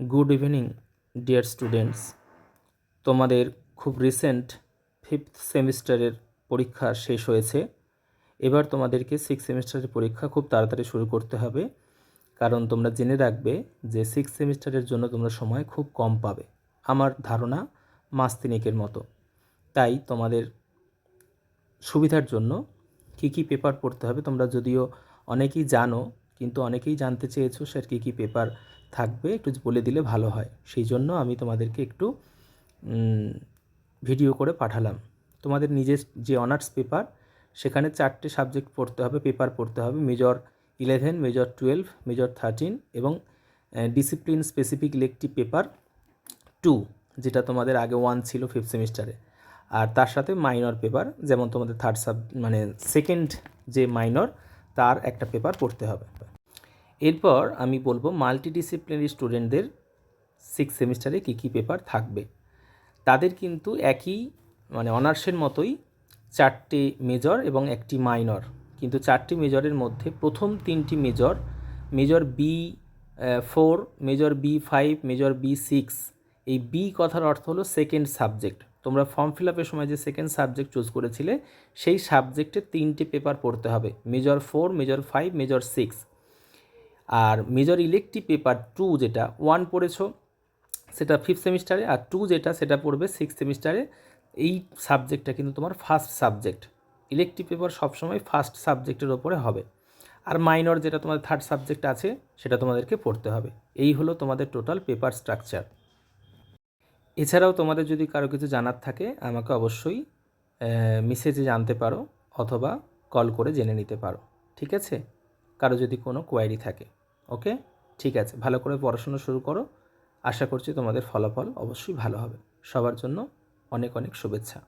Good evening dear students. তোমাদের খুব recent 5th সেমিস্টারের পরীক্ষা শেষ হয়েছে। এবার তোমাদেরকে 6th সেমিস্টারের পরীক্ষা খুব তাড়াতাড়ি শুরু করতে হবে, কারণ তোমরা জেনে রাখবে যে 6th সেমিস্টারের জন্য তোমরা সময় খুব কম পাবে, আমার ধারণা মাস তিনেকের মতো। তাই তোমাদের সুবিধার জন্য কী পেপার পড়তে হবে তোমরা যদিও অনেকেই জানো, কিন্তু অনেকেই জানতে চেয়েছো স্যার কী পেপার থাকবে, একটু বলে দিলে ভালো হয়। সেই জন্য আমি তোমাদেরকে একটু ভিডিও করে পাঠালাম। তোমাদের নিজের যে অনার্স পেপার, সেখানে 4টে সাবজেক্ট পড়তে হবে, পেপার পড়তে হবে। মেজর 11, মেজর 12, মেজর 13 এবং ডিসিপ্লিন স্পেসিফিক ইলেকটিভ পেপার 2, যেটা তোমাদের আগে 1 ছিল 5th সেমিস্টারে। আর তার সাথে মাইনর পেপার, যেমন তোমাদের সেকেন্ড যে মাইনর, তার একটা পেপার পড়তে হবে। এরপর আমি বলবো মাল্টিডিসিপ্লিনারি স্টুডেন্টদের 6th সেমিস্টারে কী পেপার থাকবে। তাদের কিন্তু একই অনার্সের মতোই 4টে মেজর এবং একটি মাইনর, কিন্তু 4টি মেজরের মধ্যে প্রথম 3টি major, major B4, major B5, major B6, এই বি কথার অর্থ হলো সেকেন্ড সাবজেক্ট। তোমরা ফর্ম ফিল আপের সময় যে সেকেন্ড সাবজেক্ট চুজ করেছিলে, সেই সাবজেক্টে 3টে পেপার পড়তে হবে, মেজর 4, মেজর 5, মেজর 6। আর মেজর ইলেকটিভ পেপার 2, যেটা 1 পড়েছো সেটা 5th সেমিস্টারে, আর 2 যেটা সেটা পড়বে 6th সেমিস্টারে। এই সাবজেক্টটা কিন্তু তোমার ফার্স্ট সাবজেক্ট। ইলেকটিভ পেপার সবসময় ফার্স্ট সাবজেক্টের ওপরে হবে। আর মাইনর যেটা তোমাদের থার্ড সাবজেক্ট আছে, সেটা তোমাদেরকে পড়তে হবে। এই হলো তোমাদের টোটাল পেপার স্ট্রাকচার। এছাড়াও তোমাদের যদি কারো কিছু জানার থাকে, আমাকে অবশ্যই মেসেজে জানতে পারো অথবা কল করে জেনে নিতে পারো, ঠিক আছে? কারো যদি কোনো কোয়ারি থাকে। ওকে, ঠিক আছে, ভালো করে পড়াশোনা শুরু করো। আশা করছি তোমাদের ফলাফল অবশ্যই ভালো হবে। সবার জন্য অনেক অনেক শুভেচ্ছা।